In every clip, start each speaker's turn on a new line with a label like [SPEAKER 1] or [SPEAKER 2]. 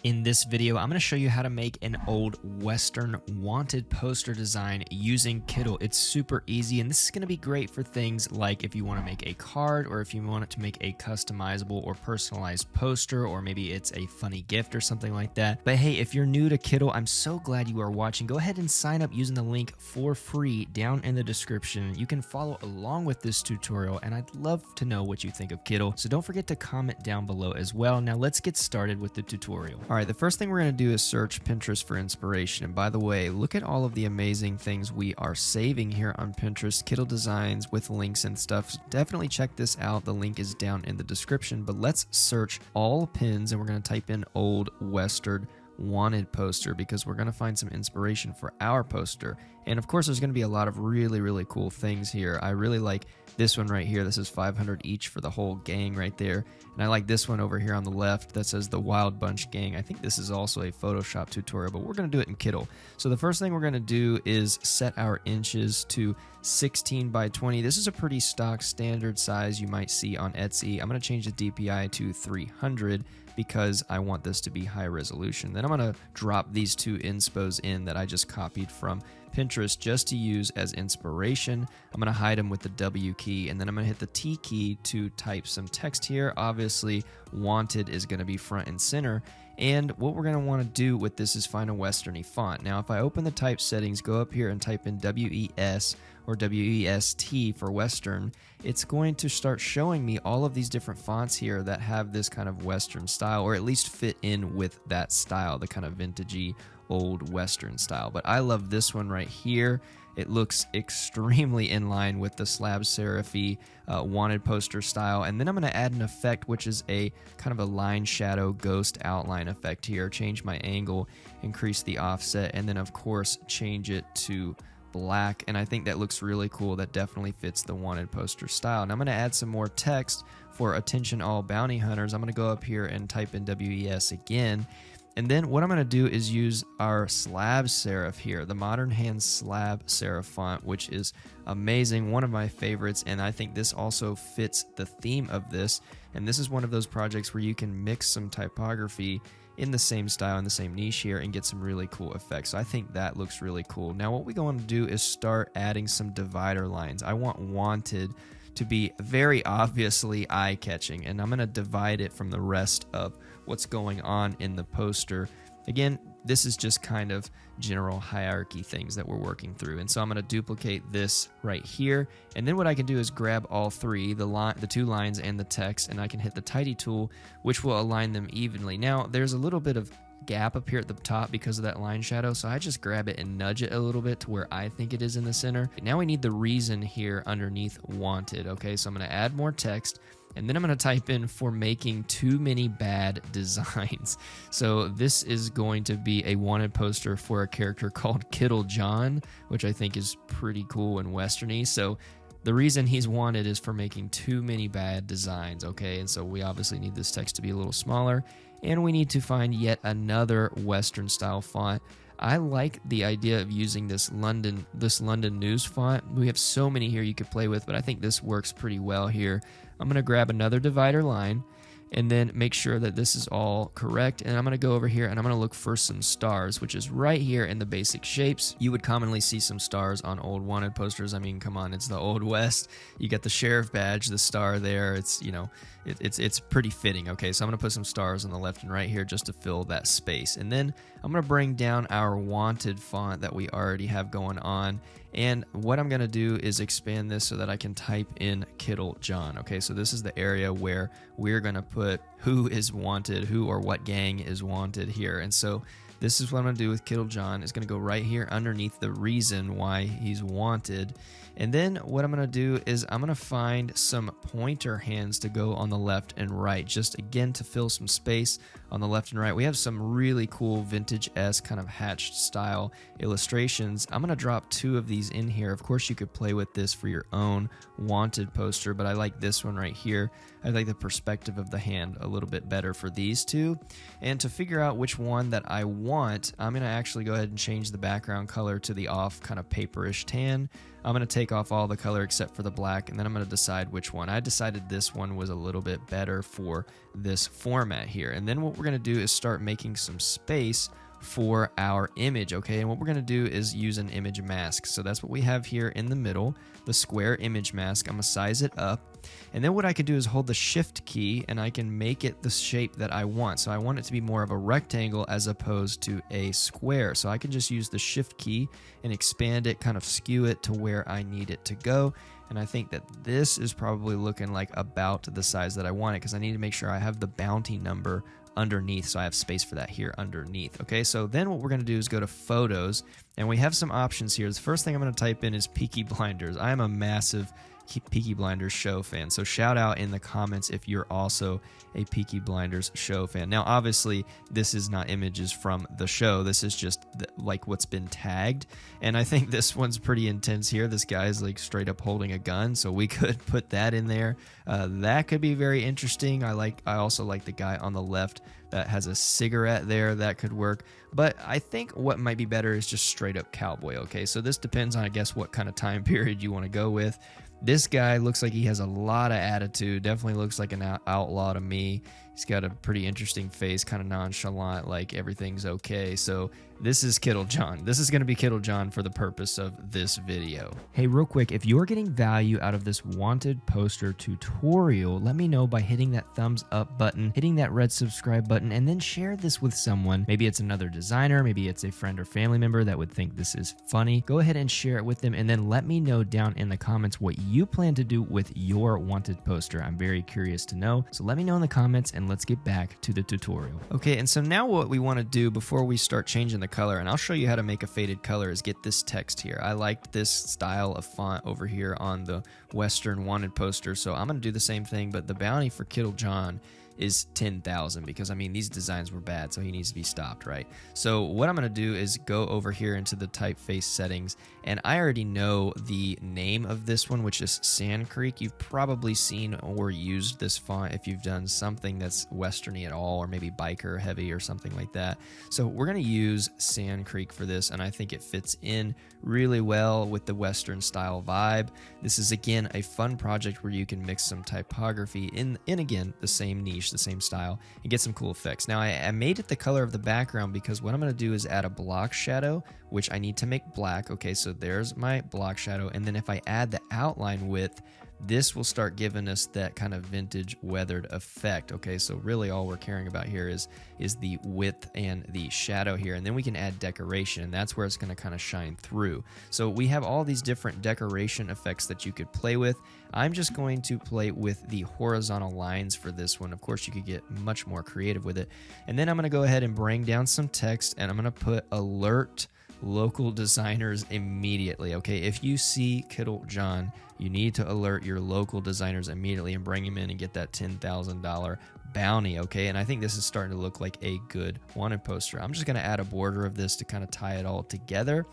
[SPEAKER 1] In this video, I'm going to show you how to make an old Western wanted poster design using Kittl. It's super easy, and this is going to be great for things like if you want to make a card, or if you want it to make a customizable or personalized poster, or maybe it's a funny gift or something like that. But hey, if you're new to Kittl, I'm so glad you are watching. Go ahead and sign up using the link for free down in the description. You can follow along with this tutorial, and I'd love to know what you think of Kittl, so don't forget to comment down below as well. Now let's get started with the tutorial. All right, the first thing we're going to do is search Pinterest for inspiration. And by the way, look at all of the amazing things we are saving here on Pinterest, Kittl designs with links and stuff. So definitely check this out. The link is down in the description, but let's search all pins, and we're going to type in old Western wanted poster because we're going to find some inspiration for our poster. And of course, there's going to be a lot of really cool things here. I really like this one right here. This is 500 each for the whole gang right there. And I like this one over here on the left that says the Wild Bunch Gang. I think this is also a Photoshop tutorial, but we're going to do it in Kittl. So the first thing we're going to do is set our inches to 16 by 20. This is a pretty stock standard size you might see on Etsy. I'm going to change the DPI to 300 because I want this to be high resolution. Then I'm going to drop these two inspos in that I just copied from Pinterest just to use as inspiration. I'm going to hide them with the W key, and then I'm going to hit the T key to type some text here. Obviously, wanted is going to be front and center. And what we're going to want to do with this is find a Westerny font. Now, if I open the type settings, go up here and type in WES or WEST for Western, it's going to start showing me all of these different fonts here that have this kind of Western style, or at least fit in with that style, the kind of vintagey old Western style. But I love this one right here. It looks extremely in line with the slab serif wanted poster style. And then I'm going to add an effect, which is a kind of a line shadow ghost outline effect here. Change my angle, increase the offset, and then of course change it to black. And I think that looks really cool. That definitely fits the wanted poster style. And I'm going to add some more text for attention all bounty hunters. I'm going to go up here and type in WES again. And then what I'm going to do is use our slab serif here, the Modern Hand slab serif font, which is amazing, one of my favorites, and I think this also fits the theme of this. And this is one of those projects where you can mix some typography in the same style, in the same niche here, and get some really cool effects. So I think that looks really cool. Now what we go on to do is start adding some divider lines. I want wanted to be very obviously eye-catching, and I'm going to divide it from the rest of what's going on in the poster. Again, this is just kind of general hierarchy things that we're working through, and so I'm going to duplicate this right here, and then what I can do is grab all three, the two lines and the text, and I can hit the tidy tool, which will align them evenly. Now there's a little bit of gap up here at the top because of that line shadow, so I just grab it and nudge it a little bit to where I think it is in the center. Now we need the reason here underneath wanted. Okay, so I'm going to add more text, and then I'm going to type in for making too many bad designs. So this is going to be a wanted poster for a character called Kittl John, which I think is pretty cool and westerny. So the reason he's wanted is for making too many bad designs, okay? And so we obviously need this text to be a little smaller, and we need to find yet another Western style font. I like the idea of using this London News font. We have so many here you could play with, but I think this works pretty well here. I'm going to grab another divider line and then make sure that this is all correct. And I'm going to go over here and I'm going to look for some stars, which is right here in the basic shapes. You would commonly see some stars on old wanted posters. I mean, come on, it's the Old West. You got the sheriff badge, the star there. It's, you know, it's pretty fitting. Okay, so I'm going to put some stars on the left and right here just to fill that space. And then I'm going to bring down our wanted font that we already have going on. And what I'm going to do is expand this so that I can type in Kittl John. Okay, so this is the area where we're going to put who is wanted, who or what gang is wanted here. And so this is what I'm going to do with Kittl John. It's going to go right here underneath the reason why he's wanted. And then what I'm going to do is I'm going to find some pointer hands to go on the left and right, just again to fill some space on the left and right. We have some really cool vintage-esque kind of hatched style illustrations. I'm going to drop two of these in here. Of course, you could play with this for your own wanted poster, but I like this one right here. I like the perspective of the hand a little bit better for these two. And to figure out which one that I want want, I'm going to actually go ahead and change the background color to the off kind of paperish tan. I'm going to take off all the color except for the black, and then I'm going to decide which one. I decided this one was a little bit better for this format here. And then what we're going to do is start making some space for our image, okay? And what we're going to do is use an image mask. So that's what we have here in the middle, the square image mask. I'm going to size it up. And then what I can do is hold the shift key and I can make it the shape that I want. So I want it to be more of a rectangle as opposed to a square. So I can just use the shift key and expand it, kind of skew it to where I need it to go. And I think that this is probably looking like about the size that I want it, because I need to make sure I have the bounty number underneath, so I have space for that here underneath. Okay, so then what we're going to do is go to photos, and we have some options here. The first thing I'm going to type in is Peaky Blinders. I am a massive Peaky Blinders show fan, so shout out in the comments if you're also a Peaky Blinders show fan. Now obviously this is not images from the show, this is just like what's been tagged, and I think this one's pretty intense here. This guy's like straight up holding a gun, so we could put that in there. That could be very interesting. I also like the guy on the left that has a cigarette there. That could work. But I think what might be better is just straight up cowboy. Okay, so this depends on, I guess, what kind of time period you want to go with. This guy looks like he has a lot of attitude. Definitely looks like an outlaw to me. He's got a pretty interesting face, kind of nonchalant, like everything's okay. So this is Kittl John. This is going to be Kittl John for the purpose of this video. Hey, real quick, if you're getting value out of this wanted poster tutorial, let me know by hitting that thumbs up button, hitting that red subscribe button, and then share this with someone. Maybe it's another designer, maybe it's a friend or family member that would think this is funny. Go ahead and share it with them, and then let me know down in the comments what you plan to do with your wanted poster. I'm very curious to know. So let me know in the comments, and let's get back to the tutorial. Okay, and so now what we want to do before we start changing the color, and I'll show you how to make a faded color, is get this text here. I liked this style of font over here on the Western wanted poster, so I'm going to do the same thing, but the bounty for Kittl John is 10,000, because I mean these designs were bad, so he needs to be stopped, right? So what I'm going to do is go over here into the typeface settings, and I already know the name of this one, which is Sand Creek. You've probably seen or used this font if you've done something that's westerny at all, or maybe biker heavy or something like that. So we're going to use Sand Creek for this, and I think it fits in really well with the Western style vibe. This is again a fun project where you can mix some typography in again the same niche, the same style, and get some cool effects. Now I made it the color of the background because what I'm going to do is add a block shadow, which I need to make black. Okay, so there's my block shadow, and then if I add the outline width, this will start giving us that kind of vintage weathered effect. Okay, so really all we're caring about here is the width and the shadow here, and then we can add decoration, and that's where it's going to kind of shine through. So we have all these different decoration effects that you could play with. I'm just going to play with the horizontal lines for this one. Of course, you could get much more creative with it. And then I'm going to go ahead and bring down some text, and I'm going to put alert local designers immediately. Okay, if you see Kittl John, you need to alert your local designers immediately and bring him in and get that $10,000 bounty. Okay, and I think this is starting to look like a good wanted poster. I'm just going to add a border of this to kind of tie it all together.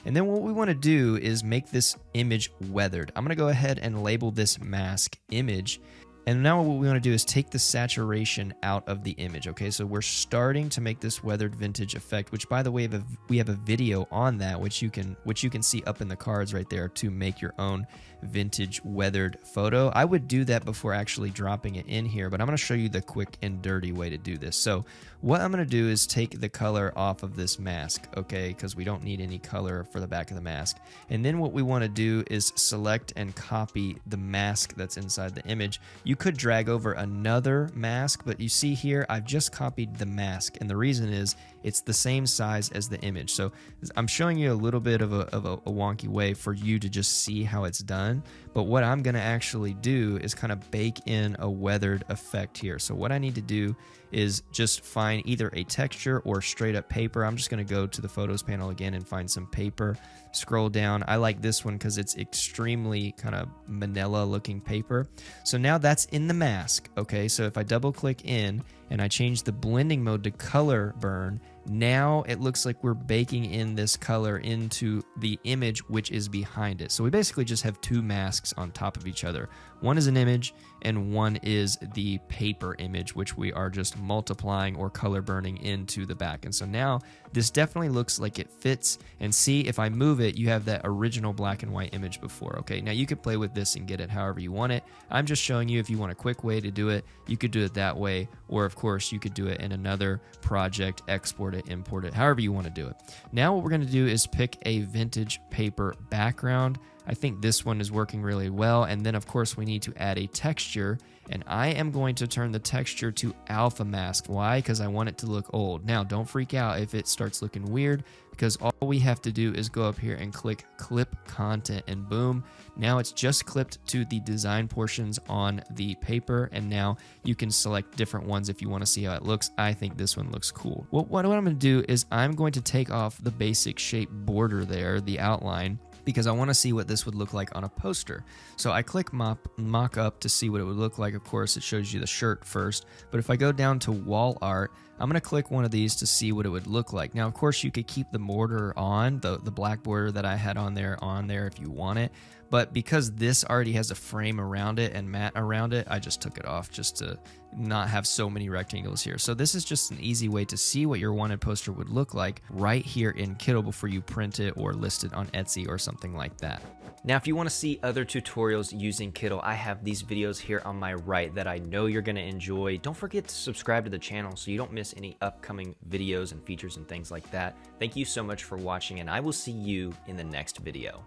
[SPEAKER 1] And then what we want to do is make this image weathered. I'm going to go ahead and label this mask image. And now what we want to do is take the saturation out of the image. Okay, so we're starting to make this weathered vintage effect, which by the way, we have a video on that, which you can see up in the cards right there to make your own vintage weathered photo. I would do that before actually dropping it in here, but I'm going to show you the quick and dirty way to do this. So what I'm going to do is take the color off of this mask, okay, because we don't need any color for the back of the mask. And then what we want to do is select and copy the mask that's inside the image. You could drag over another mask, but you see here, I've just copied the mask, and the reason is it's the same size as the image. So I'm showing you a little bit of a wonky way for you to just see how it's done. But what I'm going to actually do is kind of bake in a weathered effect here. So what I need to do is just find either a texture or straight up paper. I'm just going to go to the photos panel again and find some paper. Scroll down. I like this one because it's extremely kind of manila looking paper. So now that's in the mask. Okay, so if I double click in and I change the blending mode to color burn, Now it looks like we're baking in this color into the image which is behind it. So we basically just have two masks on top of each other. One is an image and one is the paper image, which we are just multiplying or color burning into the back. And so now this definitely looks like it fits. And see, if I move it, you have that original black and white image before. Okay, now you could play with this and get it however you want it. I'm just showing you if you want a quick way to do it, you could do it that way. Or of course you could do it in another project, export it, import it, however you want to do it. Now what we're going to do is pick a vintage paper background. I think this one is working really well. And then of course we need to add a texture, and I am going to turn the texture to alpha mask. Why? Because I want it to look old. Now don't freak out if it starts looking weird, because all we have to do is go up here and click clip content, and boom, now it's just clipped to the design portions on the paper. And now you can select different ones if you want to see how it looks. I think this one looks cool. Well, what I'm going to do is I'm going to take off the basic shape border there, the outline, because I want to see what this would look like on a poster. So I click mock up to see what it would look like. Of course, it shows you the shirt first, but if I go down to wall art, I'm going to click one of these to see what it would look like. Now, of course, you could keep the border on, the black border that I had on there if you want it. But because this already has a frame around it and mat around it, I just took it off just to not have so many rectangles here. So this is just an easy way to see what your wanted poster would look like right here in Kittl before you print it or list it on Etsy or something like that. Now, if you want to see other tutorials using Kittl, I have these videos here on my right that I know you're going to enjoy. Don't forget to subscribe to the channel so you don't miss any upcoming videos and features and things like that. Thank you so much for watching, and I will see you in the next video.